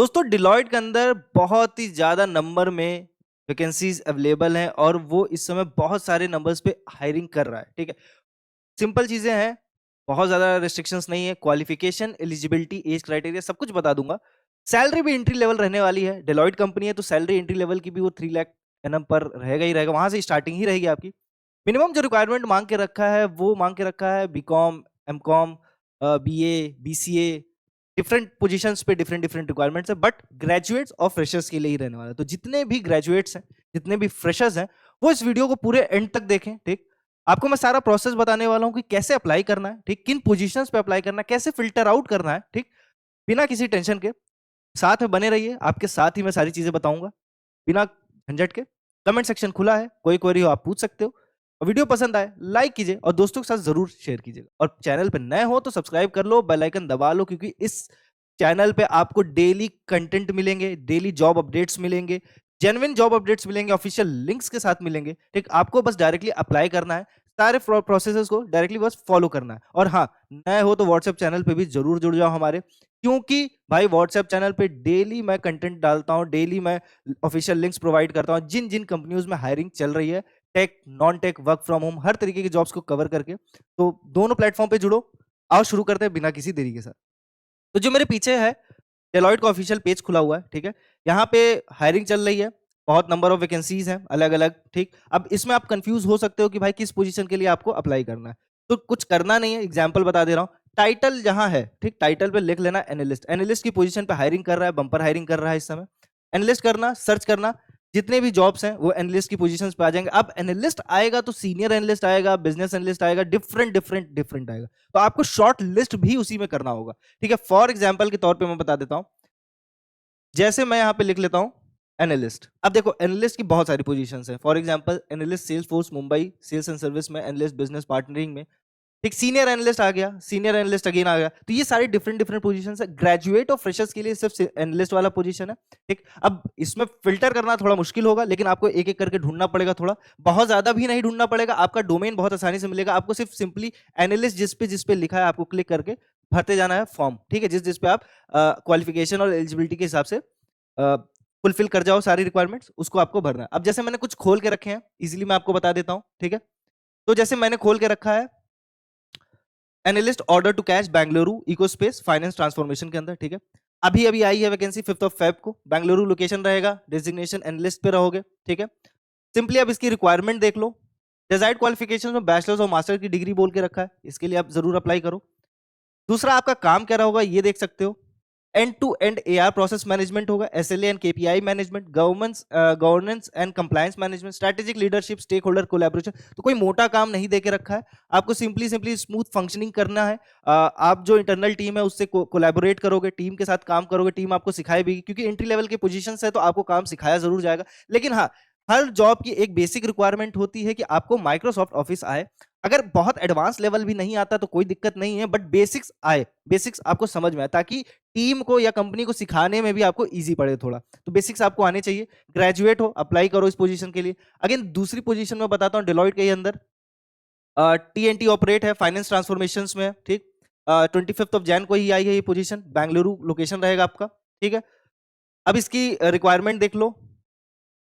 दोस्तों डिलॉयट के अंदर बहुत ही ज्यादा नंबर में वैकेंसीज अवेलेबल हैं और वो इस समय बहुत सारे नंबर्स पे हायरिंग कर रहा है। ठीक है, सिंपल चीजें हैं, बहुत ज्यादा रिस्ट्रिक्शंस नहीं है। क्वालिफिकेशन, एलिजिबिलिटी, एज क्राइटेरिया सब कुछ बता दूंगा। सैलरी भी एंट्री लेवल रहने वाली है। डिलॉयट कंपनी है तो सैलरी एंट्री लेवल की भी वो 3 लाख एनम पर रहेगा ही रहेगा, वहां से स्टार्टिंग ही रहेगी आपकी। मिनिमम जो रिक्वायरमेंट मांग के रखा है वो मांग के रखा है BCom, MCom, BA, BCA. Different positions पे डिफरेंट डिफरेंट रिक्वायरमेंट्स है, बट ग्रेजुएट्स और फ्रेशर्स के लिए ही रहने वाला है। तो जितने भी ग्रेजुएट्स हैं, जितने भी फ्रेशर्स हैं, वो इस वीडियो को पूरे एंड तक देखें। ठीक, आपको मैं सारा प्रोसेस बताने वाला हूं कि कैसे अप्लाई करना है, ठीक, किन पोजीशंस पे अप्लाई करना है, कैसे फिल्टर आउट करना है, ठीक, बिना किसी टेंशन के। साथ में बने रहिए, आपके साथ ही मैं सारी चीजें बताऊंगा बिना झंझट के। कमेंट सेक्शन खुला है, कोई क्वेरी हो आप पूछ सकते हो। और वीडियो पसंद आए लाइक कीजिए और दोस्तों के साथ जरूर शेयर कीजिएगा। और चैनल पे नए हो तो सब्सक्राइब कर लो, बेल आइकन दबा लो, क्योंकि इस चैनल पे आपको डेली कंटेंट मिलेंगे, डेली जॉब अपडेट्स मिलेंगे, जेन्युइन जॉब अपडेट्स मिलेंगे, ऑफिशियल लिंक्स के साथ मिलेंगे। ठीक, आपको बस डायरेक्टली अप्लाई करना है, सारे प्रोसेसेस को डायरेक्टली बस फॉलो करना है। और हाँ, नए हो तो व्हाट्सएप चैनल पे भी जरूर जुड़ जाओ हमारे, क्योंकि भाई व्हाट्सएप चैनल पे डेली मैं कंटेंट डालता हूं, डेली मैं ऑफिशियल लिंक्स प्रोवाइड करता हूं, जिन जिन कंपनियों में हायरिंग चल रही है, tech, non tech, work from home, हर तरीके की जॉब्स को कवर करके। तो दोनों प्लेटफॉर्म पे जुड़ो। आओ शुरू करते हैं बिना किसी देरी के साथ। तो जो मेरे पीछे है, डेलॉयट का ऑफिशियल पेज खुला हुआ है। ठीक है, यहाँ पे हायरिंग चल रही है, बहुत नंबर ऑफ वैकेंसीज हैं अलग अलग। ठीक, अब इसमें आप कंफ्यूज हो सकते हो कि भाई किस पोजीशन के लिए आपको अप्लाई करना है। तो कुछ करना नहीं है, एग्जांपल बता दे रहा हूँ। टाइटल जहां है, ठीक, टाइटल पे लिख लेना एनालिस्ट। एनालिस्ट की पोजीशन पे हायरिंग कर रहा है, बम्पर हायरिंग कर रहा है इस समय। एनालिस्ट करना, सर्च करना, जितने भी जॉब्स हैं वो एनालिस्ट की पोजीशंस पे आ जाएंगे। अब एनालिस्ट आएगा तो सीनियर एनालिस्ट आएगा, बिजनेस एनालिस्ट आएगा, डिफरेंट डिफरेंट डिफरेंट आएगा। तो आपको शॉर्ट लिस्ट भी उसी में करना होगा। ठीक है, फॉर एग्जाम्पल के तौर पर मैं बता देता हूँ, जैसे मैं यहां पे लिख लेता हूं एनालिस्ट। अब देखो एनालिस्ट की बहुत सारी पोजीशंस हैं। For example analyst Salesforce Mumbai, sales and service में, एनालिस्ट बिजनेस पार्टनरिंग में। एक सीनियर एनालिस्ट आ गया, सीनियर एनालिस्ट अगेन आ गया। तो ये सारी डिफरेंट डिफरेंट पोजीशंस है। ग्रेजुएट और फ्रेशर्स के लिए सिर्फ एनालिस्ट वाला पोजीशन है। ठीक, अब इसमें फिल्टर करना थोड़ा मुश्किल होगा, लेकिन आपको एक एक करके ढूंढना पड़ेगा। थोड़ा बहुत ज्यादा भी नहीं ढूंढना पड़ेगा, आपका डोमेन बहुत आसानी से मिलेगा। आपको सिर्फ सिंपली एनालिस्ट जिस पे लिखा है आपको क्लिक करके भरते जाना है फॉर्म। ठीक है, जिस जिस पे आप क्वालिफिकेशन और एलिजिबिलिटी के हिसाब से फुलफिल कर जाओ सारी रिक्वायरमेंट्स, उसको आपको भरना है। अब जैसे मैंने कुछ खोल के रखे हैं, इजीली मैं आपको बता देता हूं। ठीक है, तो जैसे मैंने खोल के रखा है analyst order to cash Bengaluru Ecospace finance transformation के अंदर। ठीक है, अभी अभी आई है वैकेंसी 5 Feb को। बेंगलुरु लोकेशन रहेगा, डेजिग्नेशन एनालिस्ट पे रहोगे। ठीक है, सिंपली अब इसकी रिक्वायरमेंट देख लो। डिजायर्ड क्वालिफिकेशन में बैचलर्स और मास्टर की डिग्री बोल के रखा है, इसके लिए आप जरूर अप्लाई करो। दूसरा आपका काम क्या रहा होगा ये देख सकते हो। End to end AR process management होगा, SLA and KPI management, governance and compliance management, strategic leadership, stakeholder collaboration. तो कोई मोटा काम नहीं देके रखा है, आपको सिंपली सिंपली स्मूथ फंक्शनिंग करना है। आप जो इंटरनल टीम है उससे कोलैबोरेट करोगे, टीम के साथ काम करोगे, टीम आपको सिखाए भी, क्योंकि एंट्री लेवल के पोजीशन है तो आपको काम सिखाया जरूर जाएगा। लेकिन हाँ, हर जॉब की एक बेसिक रिक्वायरमेंट होती है कि आपको माइक्रोसॉफ्ट ऑफिस आए। अगर बहुत एडवांस लेवल भी नहीं आता तो कोई दिक्कत नहीं है, बट बेसिक्स आए, बेसिक्स आपको समझ में आए, ताकि टीम को या कंपनी को सिखाने में भी आपको इजी पड़े थोड़ा। तो बेसिक्स आपको आने चाहिए। ग्रेजुएट हो, अप्लाई करो इस पोजीशन के लिए। अगेन दूसरी पोजीशन में बताता हूँ, डिलॉयट के अंदर टीएनटी ऑपरेट है, फाइनेंस ट्रांसफॉर्मेशन में। ठीक, 25 Jan को ही आई है ये पोजीशन, बेंगलुरु लोकेशन रहेगा आपका। ठीक है, अब इसकी रिक्वायरमेंट देख लो।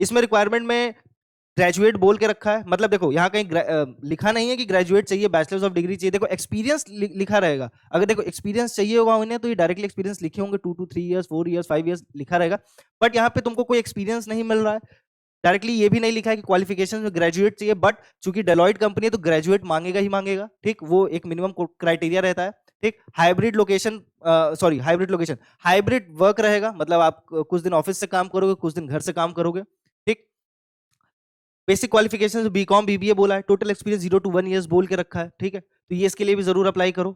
इसमें रिक्वायरमेंट में ग्रेजुएट बोल के रखा है, मतलब देखो यहाँ कहीं लिखा नहीं है कि ग्रेजुएट चाहिए, बैचलर्स ऑफ डिग्री चाहिए। देखो एक्सपीरियंस लिखा रहेगा। अगर देखो एक्सपीरियंस चाहिए होगा उन्हें तो ये डायरेक्टली एक्सपीरियंस लिखे होंगे, 2 to 3 years, 4 years, 5 years लिखा रहेगा। बट यहाँ पे तुमको कोई एक्सपीरियंस नहीं मिल रहा है, डायरेक्टली ये भी नहीं लिखा है कि क्वालिफिकेशन में ग्रेजुएट चाहिए। बट चूंकि डेलॉयट कंपनी है तो ग्रेजुएट मांगेगा ही मांगेगा। ठीक, वो एक मिनिमम क्राइटेरिया रहता है। ठीक, हाइब्रिड लोकेशन, हाइब्रिड वर्क रहेगा, मतलब आप कुछ दिन ऑफिस से काम करोगे, कुछ दिन घर से काम करोगे। ठीक, बेसिक क्वालिफिकेशन बीकॉम बीबीए बोला है, टोटल एक्सपीरियंस 0 to 1 years बोल के रखा है। ठीक है, तो ये इसके लिए भी जरूर अप्लाई करो।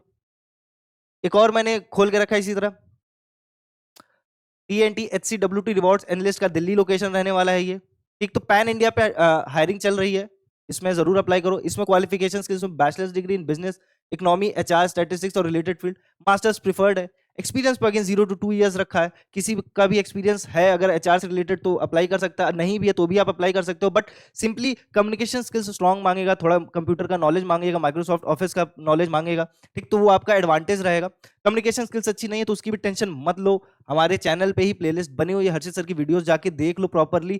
एक और मैंने खोल के रखा है इसी तरह, टीएनटी एचसीडब्ल्यूटी रिवॉर्ड्स एनालिस्ट का दिल्ली लोकेशन रहने वाला है ये। ठीक, तो पैन इंडिया पे हायरिंग चल रही है, इसमें जरूर अप्लाई करो। इसमें क्वालिफिकेशंस के, इसमें bachelors degree in business, economy, HR, statistics और रिलेटेड फील्ड, मास्टर्स प्रिफर्ड है, एक्सपीरियंस पर अगेन 0 to 2 ईयर्स रखा है, किसी का भी एक्सपीरियंस है अगर एचआर से रिलेटेड तो अप्लाई कर सकता है, नहीं भी है तो भी आप अप्लाई कर सकते हो, but simply communication skills strong मांगेगा, थोड़ा कंप्यूटर का नॉलेज मांगेगा, माइक्रोसॉफ्ट ऑफिस का नॉलेज मांगेगा, ठीक, तो वो आपका एडवांटेज रहेगा। कम्युनिकेशन स्किल्स अच्छी नहीं है तो उसकी भी टेंशन मत लो, हमारे चैनल पे ही प्लेलिस्ट बनी हुई है, हर्षित सर की वीडियोस जाके देख लो प्रॉपरली,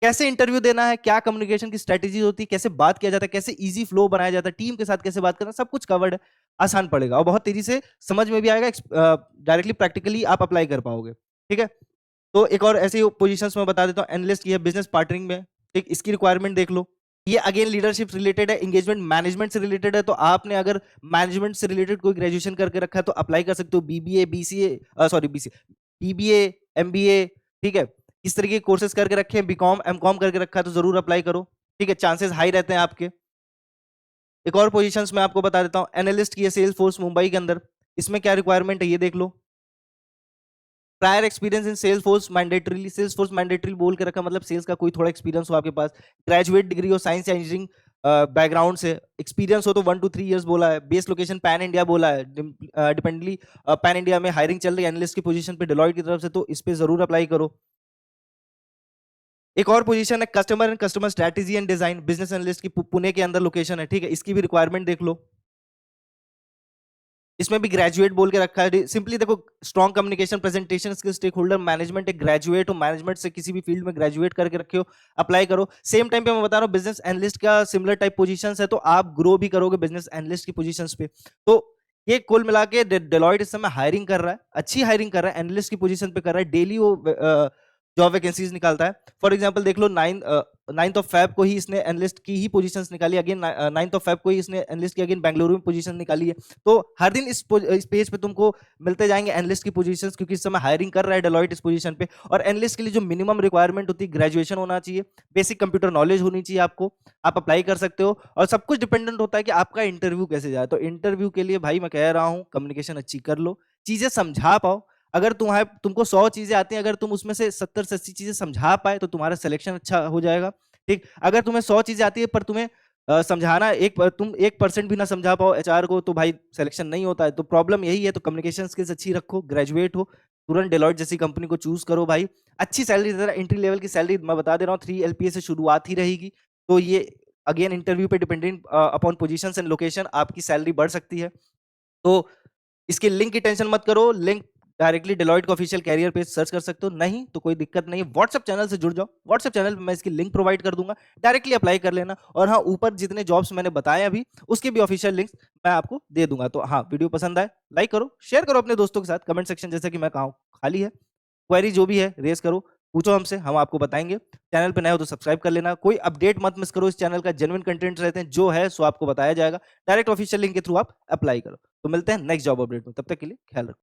कैसे इंटरव्यू देना है, क्या कम्युनिकेशन की स्ट्रेटेजी होती है, कैसे बात किया जाता है, कैसे इजी फ्लो बनाया जाता है, टीम के साथ कैसे बात करना, सब कुछ कवर्ड है, आसान पड़ेगा और बहुत तेजी से समझ में भी आएगा, डायरेक्टली प्रैक्टिकली आप अप्लाई कर पाओगे, ठीक है। तो एक और ऐसी पोजीशंस मैं बता देता हूँ, एनालिस्ट की है बिजनेस पार्टनरिंग में, ठीक, इसकी रिक्वायरमेंट देख लो, ये अगेन लीडरशिप रिलेटेड है, एंगेजमेंट मैनेजमेंट से रिलेटेड है, तो आपने अगर मैनेजमेंट से रिलेटेड कोई ग्रेजुएशन करके रखा है तो अप्लाई कर सकते हो, BBA BCA sorry BCA BBA MBA, ठीक है, इस तरीके के कोर्सेज करके रखे हैं, बीकॉम एमकॉम करके रखा है तो जरूर अप्लाई करो, ठीक है, चांसेस हाई रहते हैं आपके। एक और पोजीशंस मैं आपको बता देता हूँ, एनालिस्ट की है सेल्स फोर्स मुंबई के अंदर, इसमें क्या रिक्वायरमेंट है ये देख लो, prior experience in Salesforce mandatorily, Salesforce mandatory बोल के रखा मतलब सेल्स का कोई थोड़ा एक्सपीरियंस हो आपके पास, ग्रेजुएट डिग्री हो साइंस या इंजीनियरिंग बैकग्राउंड से, एक्सपीरियंस हो तो 1 to 3 इयर्स बोला है, बेस लोकेशन पैन इंडिया बोला है, डिपेंडली पैन इंडिया में हायरिंग चल रही है एनालिस्ट की पोजीशन पे डिलॉयट की तरफ से, तो इस पे जरूर अप्लाई करो। एक और पोजीशन है customer and customer strategy and design, business analyst की पुणे के अंदर लोकेशन है, ठीक है, इसकी भी रिक्वायरमेंट देख लो, इसमें भी ग्रेजुएट बोल के रखा है, सिंपली देखो strong communication presentation skill stakeholder management, एक ग्रेजुएट हो मैनेजमेंट से किसी भी फील्ड में ग्रेजुएट करके रखे हो, अप्लाई करो। सेम टाइम पे मैं बता रहा हूँ बिजनेस एनालिस्ट का सिमिलर टाइप पोजीशंस है, तो आप ग्रो भी करोगे बिजनेस एनालिस्ट की पोजीशंस पे। तो ये कुल मिला के डेलॉयट इस समय हायरिंग कर रहा है, अच्छी हायरिंग कर रहा है, एनालिस्ट की पोजीशन पे कर रहा है, डेली वो जॉब वैकेंसीज निकालता है। फॉर एग्जांपल देख लो 9th ऑफ फेब को ही इसने एनालिस्ट की ही पोजीशंस निकाली, अगेन 9th ऑफ फेब को ही इसने एनालिस्ट की अगेन बेंगलुरु में पोजीशन निकाली है। तो हर दिन इस पेज पे तुमको मिलते जाएंगे एनालिस्ट की पोजीशंस, क्योंकि इस समय हायरिंग कर रहा है डेलॉयट इस पोजीशन पे। और एनालिस्ट के लिए जो मिनिमम रिक्वायरमेंट होती है, ग्रेजुएशन होना चाहिए, बेसिक कंप्यूटर नॉलेज होनी चाहिए आपको, आप अप्लाई कर सकते हो। और सब कुछ डिपेंडेंट होता है कि आपका इंटरव्यू कैसे जाए। तो इंटरव्यू के लिए भाई मैं कह रहा हूँ कम्युनिकेशन अच्छी कर लो, चीजें समझा पाओ। अगर तुमको 100 चीजें आती हैं, अगर तुम उसमें से 70 से 80 चीजें समझा पाए तो तुम्हारा सिलेक्शन अच्छा हो जाएगा, ठीक। अगर तुम्हें 100 चीजें आती है पर तुम्हें समझाना तुम 1% भी ना समझा पाओ एचआर को, तो भाई सिलेक्शन नहीं होता है। तो प्रॉब्लम यही है। तो कम्युनिकेशन स्किल्स अच्छी रखो, ग्रेजुएट हो, तुरंत डेलॉयट जैसी कंपनी को चूज करो भाई, अच्छी सैलरी दे रहा है, एंट्री लेवल की सैलरी मैं बता दे रहा हूँ 3 LPA से शुरुआत ही रहेगी। तो ये अगेन इंटरव्यू पे dependent upon position and location आपकी सैलरी बढ़ सकती है। तो इसके लिंक की टेंशन मत करो, लिंक डायरेक्टली डेलॉयट का ऑफिशियल कैरियर पेज सर्च कर सकते हो, नहीं तो कोई दिक्कत नहीं है, व्हाट्सएप चैनल से जुड़ जाओ, व्हाट्सएप चैनल पे मैं इसकी लिंक प्रोवाइड कर दूंगा, डायरेक्टली अप्लाई कर लेना। और हाँ, ऊपर जितने जॉब्स मैंने बताए अभी उसके भी ऑफिशियल लिंक्स मैं आपको दे दूंगा। तो हाँ, वीडियो पसंद आए लाइक करो, शेयर करो अपने दोस्तों के साथ, कमेंट सेक्शन जैसे कि मैं कहा खाली है, क्वेरी जो भी है रेस करो, पूछो हमसे, हम आपको बताएंगे। चैनल पे नए हो तो सब्सक्राइब कर लेना, कोई अपडेट मत मिस करो, इस चैनल का जेन्युइन कंटेंट रहते हैं, जो है सो आपको बताया जाएगा, डायरेक्ट ऑफिशियल लिंक के थ्रू आप अप्लाई करो। तो मिलते हैं नेक्स्ट जॉब अपडेट में, तब तक के लिए ख्याल रखो।